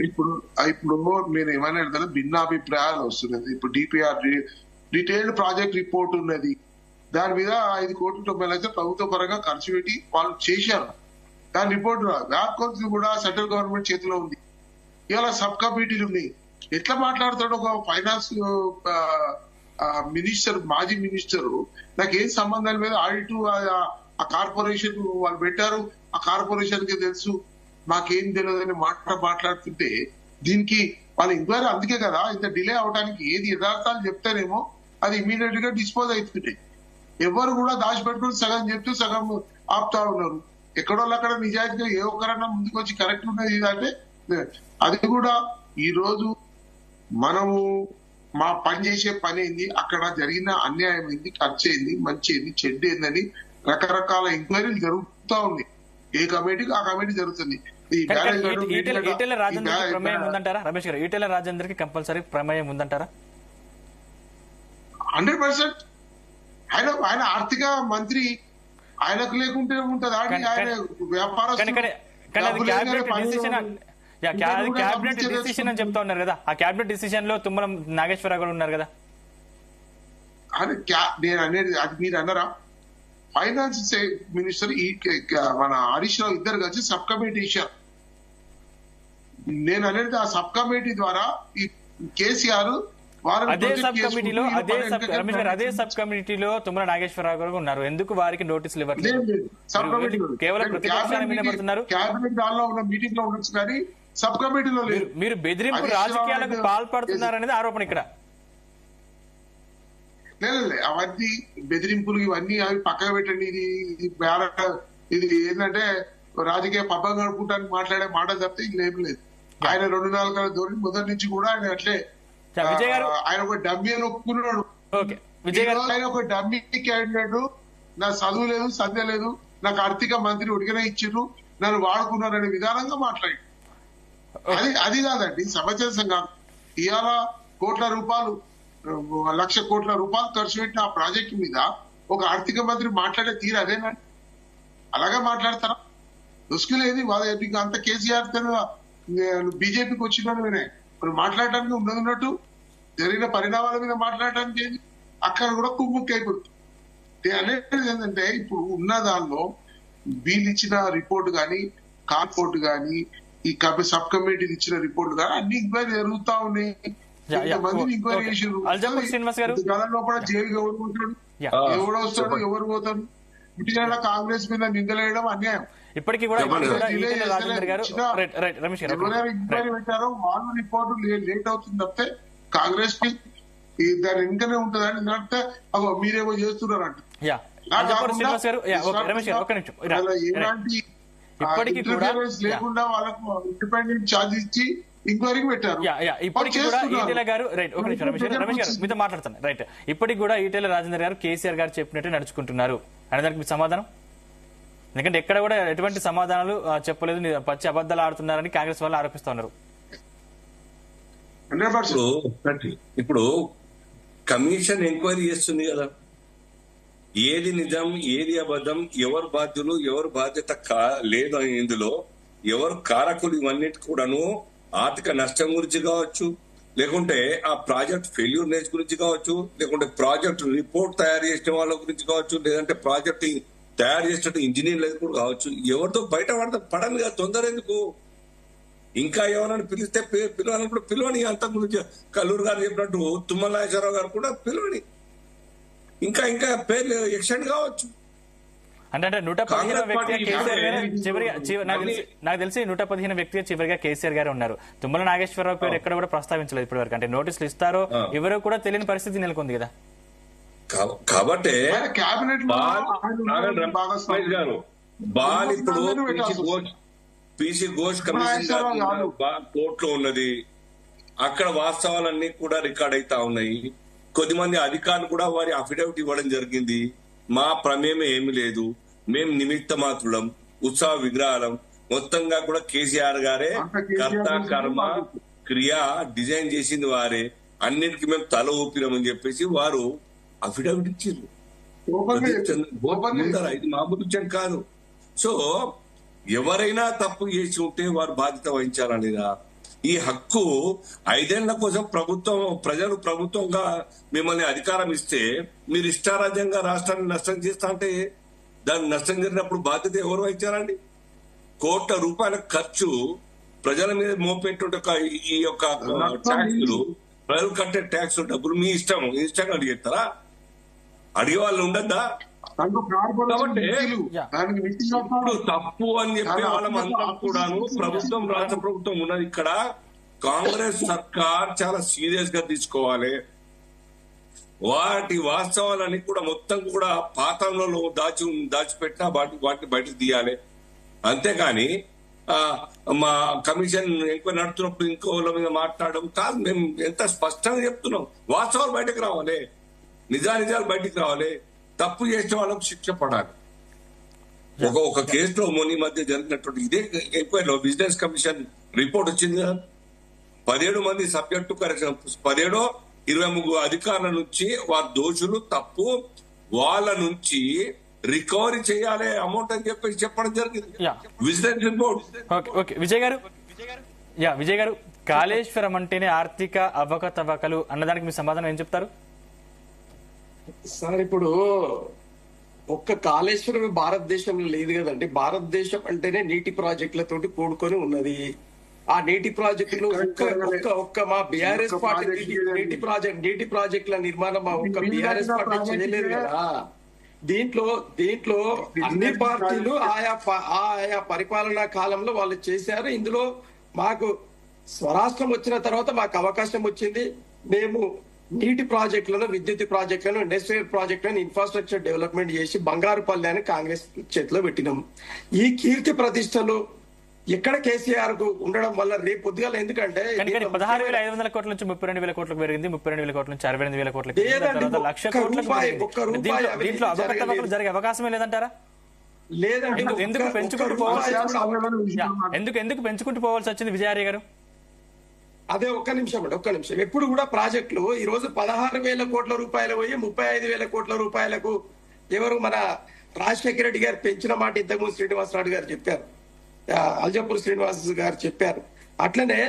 ఇప్పుడు ఇప్పుడు నేను ఏమైనా అడుగుతాను, భిన్నాభిప్రాయాలు వస్తున్నది. ఇప్పుడు డిపిఆర్ డీటెయిల్డ్ ప్రాజెక్ట్ రిపోర్ట్ ఉన్నది, దాని మీద 5,90,00,000 ప్రభుత్వ పరంగా ఖర్చు పెట్టి వాళ్ళు చేశారు. దాని రిపోర్ట్ వ్యాప్కొల్స్ కూడా సెంట్రల్ గవర్నమెంట్ చేతిలో ఉంది. ఇవాళ సబ్ కమిటీలు ఉన్నాయి. ఎట్లా మాట్లాడతాడు ఒక ఫైనాన్స్ మినిస్టర్, మాజీ మినిస్టర్, నాకేం సంబంధాల మీద ఆడిట్ ఆ కార్పొరేషన్ వాళ్ళు పెట్టారు, ఆ కార్పొరేషన్ కి తెలుసు, మాకేం తెలియదని మాట్లాడుతుంటే దీనికి వాళ్ళ ఎంక్వైరీ. అందుకే కదా ఇంత డిలే అవడానికి, ఏది యథార్థాలు చెప్తారేమో అది ఇమీడియట్ గా డిస్పోజ్ అవుతుంటాయి. ఎవరు కూడా దాచిపెట్టుకుని సగం చెప్తూ సగం ఆపుతా ఉన్నారు. ఎక్కడో అక్కడ నిజాయితీగా ఏ ఒక్కరన్నా ముందుకు వచ్చి కరెక్ట్ ఉన్నది అంటే అది కూడా ఈ రోజు మనము మా పని చేసే పని ఏంది, అక్కడ జరిగిన అన్యాయం ఏంది, ఖర్చు ఏంది, మంచి ఏంది, చెడ్డ ఏందని రకరకాల ఎంక్వైరీలు జరుగుతూ ఉన్నాయి. ఏ కమిటీకి ఆ కమిటీ జరుగుతుంది. ఈటెల రాజేందర్ ప్రమేయం ఉందంటారా రమేష్ గారు? ఈటెల రాజేందర్ కి కంపల్సరీ ప్రమేయం ఉందంటారా? 100%. ఆయన ఆర్థిక మంత్రి, ఆయనకు లేకుంటే ఉంటది. ఆయన వ్యాపారస్తులు క్యాబినెట్ డిసిషన్ అని చెప్తా ఉన్నారు కదా, ఆ క్యాబినెట్ డిసిషన్ లో తుమ్మల నాగేశ్వరరావు గారు ఉన్నారు కదా. నేను అనేది అది మీరు అన్నారా? ఫైనాన్స్ మినిస్టర్ మన హరీష్ రావు ఇద్దరు కలిసి సబ్ కమిటీ ఇచ్చారు. నేను అనేది ఆ సబ్ కమిటీ ద్వారా ఈ కేసీఆర్ అదే సబ్ కమిటీలో అదే సబ్ కమిటీలో తుమ్మల నాగేశ్వరరావు గారు ఉన్నారు. ఎందుకు వారికి నోటీసులు ఇవ్వట్లేదు? కేవలం ప్రతిపక్షాన్ని మీద పడుతున్నారు. క్యాబినెట్ దానిలో ఉన్న మీటింగ్ లో ఉండొచ్చు కానీ సబ్ కమిటీలో లేదు. మీరు బెదిరింపు రాజకీయాలకు పాల్పడుతున్నారనేది ఆరోపణ ఇక్కడ. లేదు, అవన్నీ బెదిరింపులు ఇవన్నీ అవి పక్కన పెట్టండి. ఇది ఏంటంటే రాజకీయ పబ్బం గడుపుకుంటానికి మాట్లాడే మాట తప్పితే ఇది ఏం లేదు. ఆయన 2-4 ధోరణి మొదటి నుంచి కూడా ఆయన అట్లే. ఆయన ఒక డమ్మీ అని ఒప్పుకున్నాడు. ఆయన ఒక డమ్మీ క్యాండిడేట్, నా చదువు లేదు, సంధ్య లేదు, నాకు ఆర్థిక మంత్రి ఉడికనే ఇచ్చిర్రు, నన్ను వాడుకున్నారనే విధానంగా మాట్లాడి అది కాదండి సమంజసం కాదు. ఇవాళ లక్ష కోట్ల రూపాయలు ఖర్చు పెట్టిన ఆ ప్రాజెక్టు మీద ఒక ఆర్థిక మంత్రి మాట్లాడే తీరు అదేనా? అలాగే మాట్లాడతారా? రుసుకులేది వాళ్ళ అంత కేసీఆర్ బీజేపీకి వచ్చినాను మరి మాట్లాడటానికి ఉన్నట్టు జరిగిన పరిణామాల మీద మాట్లాడటానికి ఏంది? అక్కడ కూడా కుమ్ముక్కి అయిపోతుంది. అనేది ఏంటంటే ఇప్పుడు ఉన్న దానిలో వీళ్ళు ఇచ్చిన రిపోర్ట్ కానీ, కార్పోర్ట్ కానీ, ఈ సబ్ కమిటీలు ఇచ్చిన రిపోర్ట్ కానీ అన్ని ఎంక్వైరీ జరుగుతా ఉన్నాయి. ఇంతమందిని ఎంక్వైరీ చేసారు. లోపల జైలుకి ఎవరు పోతాడు, ఎవరు వస్తాడు, ఎవరు పోతాడు? ఇటీవల కాంగ్రెస్ మీద నిందలేయడం అన్యాయం. ఇప్పటికీ కూడా ఎంక్వైరీ పెట్టారో వాళ్ళు రిపోర్టు లేట్ అవుతుంది తప్పితే కాంగ్రెస్ కి దాని వెనుకనే ఉంటదని అంటే మీరేమో చేస్తున్నారంట. ఇప్పటికీ కూడా లేకుండా వాళ్ళకు ఇండిపెండెంట్ ఛార్జ్ ఇచ్చి ఎంక్వైరీకి పెట్టారు. ఇప్పటికీ కూడా ఈటెల గారు ఒక నిమిషం రమేష్ గారు మీతో మాట్లాడుతాను. రైట్, ఇప్పటికి కూడా ఈటెల రాజేందర్ గారు కేసీఆర్ గారు చెప్పినట్టు నడుచుకుంటున్నారు అనే దానికి మీ సమాధానం? ఎందుకంటే ఎక్కడ కూడా ఎటువంటి సమాధానాలు చెప్పలేదు, పచ్చి అబద్ధాలు ఆడుతున్నారని కాంగ్రెస్ వాళ్ళు ఆరోపిస్తా ఉన్నారు. ఇప్పుడు కమిషన్ ఎంక్వైరీ చేస్తుంది కదా, ఏది నిజం ఏది అబద్ధం, ఎవరు బాధ్యులు ఎవరు బాధ్యత లేదు ఇందులో, ఎవరు కారకులు, ఇవన్నిటి కూడాను ఆర్థిక నష్టం గురించి కావచ్చు, లేకుంటే ఆ ప్రాజెక్ట్ ఫెయిల్యూర్నెస్ గురించి కావచ్చు, లేకుంటే ప్రాజెక్ట్ రిపోర్ట్ తయారు చేసిన వాళ్ళ గురించి కావచ్చు, లేదంటే ప్రాజెక్ట్ తయారు చేసినట్టు ఇంజనీర్లు కూడా కావచ్చు. ఎవరితో బయట పడని కదా, తొందర ఎందుకు? ఇంకా ఎవరైనా పిలిస్తే పిలవాలన్నప్పుడు పిలవని. అంత గురించి కల్లూరు గారు చెప్పినట్టు తుమ్మల నాగేశ్వరరావు గారు కూడా పిలవని. ఇంకా పేర్లు ఎక్స్టెండ్ కావచ్చు. అంటే 115 వ్యక్తిగా కేసీఆర్ గారు నాకు తెలిసి 115 వ్యక్తిగా చివరిగా కేసీఆర్ గారు ఉన్నారు. తుమ్మల నాగేశ్వరరావు పేరు ఎక్కడ కూడా ప్రస్తావించలేదు ఇప్పటి వరకు. అంటే నోటీసులు ఇస్తారో ఎవరో కూడా తెలియని పరిస్థితి నెలకొంది కదా. కాబట్టి పీసీ ఘోష్ కమిషన్ కోర్టులో ఉన్నది. అక్కడ వాస్తవాలన్నీ కూడా రికార్డ్ అవుతా ఉన్నాయి. కొద్దిమంది అధికారులు కూడా వారి అఫిడవిట్ ఇవ్వడం జరిగింది. మా ప్రమేయం ఏమి లేదు, మేము నిమిత్త మాత్రులం, ఉత్సవ విగ్రహాలం, మొత్తంగా కూడా కేసీఆర్ గారే కర్త కర్మ క్రియ డిజైన్ చేసింది వారే, అన్నిటికీ మేము తల ఊపినామని చెప్పేసి వారు అఫిడవిట్ ఇచ్చిండ్రు. ఇది మామూలు విషయం కాదు. సో ఎవరైనా తప్పు చేసి ఉంటే వారు బాధ్యత వహించాలనేదా? ఈ హక్కు 5 ఏళ్ల కోసం ప్రజలు ప్రభుత్వంగా మిమ్మల్ని అధికారం ఇస్తే మీరు ఇష్టారాజ్యంగా రాష్ట్రాన్ని నష్టం చేస్తా అంటే దాన్ని నష్టం జరిగినప్పుడు బాధ్యత ఎవరు వహించారండి? కోట్ల రూపాయల ఖర్చు ప్రజల మీద మోపేటువంటి ఈ యొక్క ట్యాక్సులు, ప్రజలు కట్టే ట్యాక్స్ డబ్బులు మీ ఇష్టంగా అడిగేస్తారా? అడిగే వాళ్ళు ఉండద్దా? కాబట్టి ఇప్పుడు తప్పు అని చెప్పే వాళ్ళందరం కూడాను ప్రభుత్వం, రాష్ట్ర ప్రభుత్వం ఉన్నది ఇక్కడ. కాంగ్రెస్ సర్కార్ చాలా సీరియస్ గా తీసుకోవాలి. వాటి వాస్తవాలని కూడా మొత్తం కూడా పాతంలో దాచిపెట్టినా వాటిని బయటకు తీయాలి. అంతేగాని మా కమిషన్ ఎంక్వైరీ నడుతున్నప్పుడు ఇంకోళ్ళ మీద మాట్లాడడం కాదు. మేము ఎంత స్పష్టంగా చెప్తున్నాం, వాస్తవాలు బయటకు రావాలి, నిజాలు బయటకు రావాలి. తప్పు చేసిన వాళ్ళకు శిక్ష పడాలి. ఒక కేసులో మొన్న మధ్య జరిగినటువంటి ఇదే ఎంక్వైరీలో బిజినెస్ కమిషన్ రిపోర్ట్ వచ్చింది కదా, 17 మంది సబ్జెక్టు కరెక్షన్, 17-23 అధికారుల నుంచి వారి దోషులు తప్పు, వాళ్ళ నుంచి రికవరీ చేయాలి అమౌంట్ అని చెప్పేసి చెప్పడం జరిగింది విజిలెన్స్ రిపోర్ట్. ఓకే విజయ్ గారు, కాళేశ్వరం అంటేనే ఆర్థిక అవకతవకలు అన్నదానికి మీ సమాధానం ఏం చెప్తారు? సార్, ఇప్పుడు ఒక్క కాళేశ్వరం భారతదేశంలో లేదు కదండి. భారతదేశం అంటేనే నీటి ప్రాజెక్టులతోటి కూడుకొని ఉన్నది. ఆ నీటి ప్రాజెక్టులు ఒక్క మా బీఆర్ఎస్ పార్టీ నీటి ప్రాజెక్టుల నిర్మాణం మా ఒక్క బీఆర్ఎస్ పార్టీ చేయలేదు కదా. దీంట్లో అన్ని పార్టీలు ఆయా పరిపాలనా కాలంలో వాళ్ళు చేశారు. ఇందులో మాకు స్వరాష్ట్రం వచ్చిన తర్వాత మాకు అవకాశం వచ్చింది. మేము నీటి ప్రాజెక్టులను, విద్యుత్ ప్రాజెక్టులను, ఇండస్ట్రియల్ ప్రాజెక్టులను, ఇన్ఫ్రాస్ట్రక్చర్ డెవలప్మెంట్ చేసి బంగారుపల్లి కాంగ్రెస్ చేతిలో పెట్టినాం. ఈ కీర్తి ప్రతిష్టలు ఎక్కడ కేసీఆర్ కు ఉండడం వల్ల రేపు పొద్దుగాల, ఎందుకంటే 16,500 కోట్ల నుంచి 32,000 కోట్లకు పెరిగింది, 32,000 కోట్ల నుంచి 68,000 కోట్లకు, 1,00,000 కోట్లకు. దీంట్లో అవకతవకలు జరిగే అవకాశమే లేదంటారా? లేదండి. ఎందుకు పెంచుకుంటూ పోవాల్సి వచ్చింది విజయార్య గారు? అదే ఒక్క నిమిషం. ఎప్పుడు కూడా ప్రాజెక్టులు ఈ రోజు 16,000 కోట్ల రూపాయలు పోయి 35,000 కోట్ల రూపాయలకు ఎవరు మన రాజశేఖర రెడ్డి గారు పెంచిన మాట ఇంతకుముందు శ్రీనివాసరావు గారు చెప్పారు, అల్జాపూర్ శ్రీనివాస్ గారు చెప్పారు. అట్లనే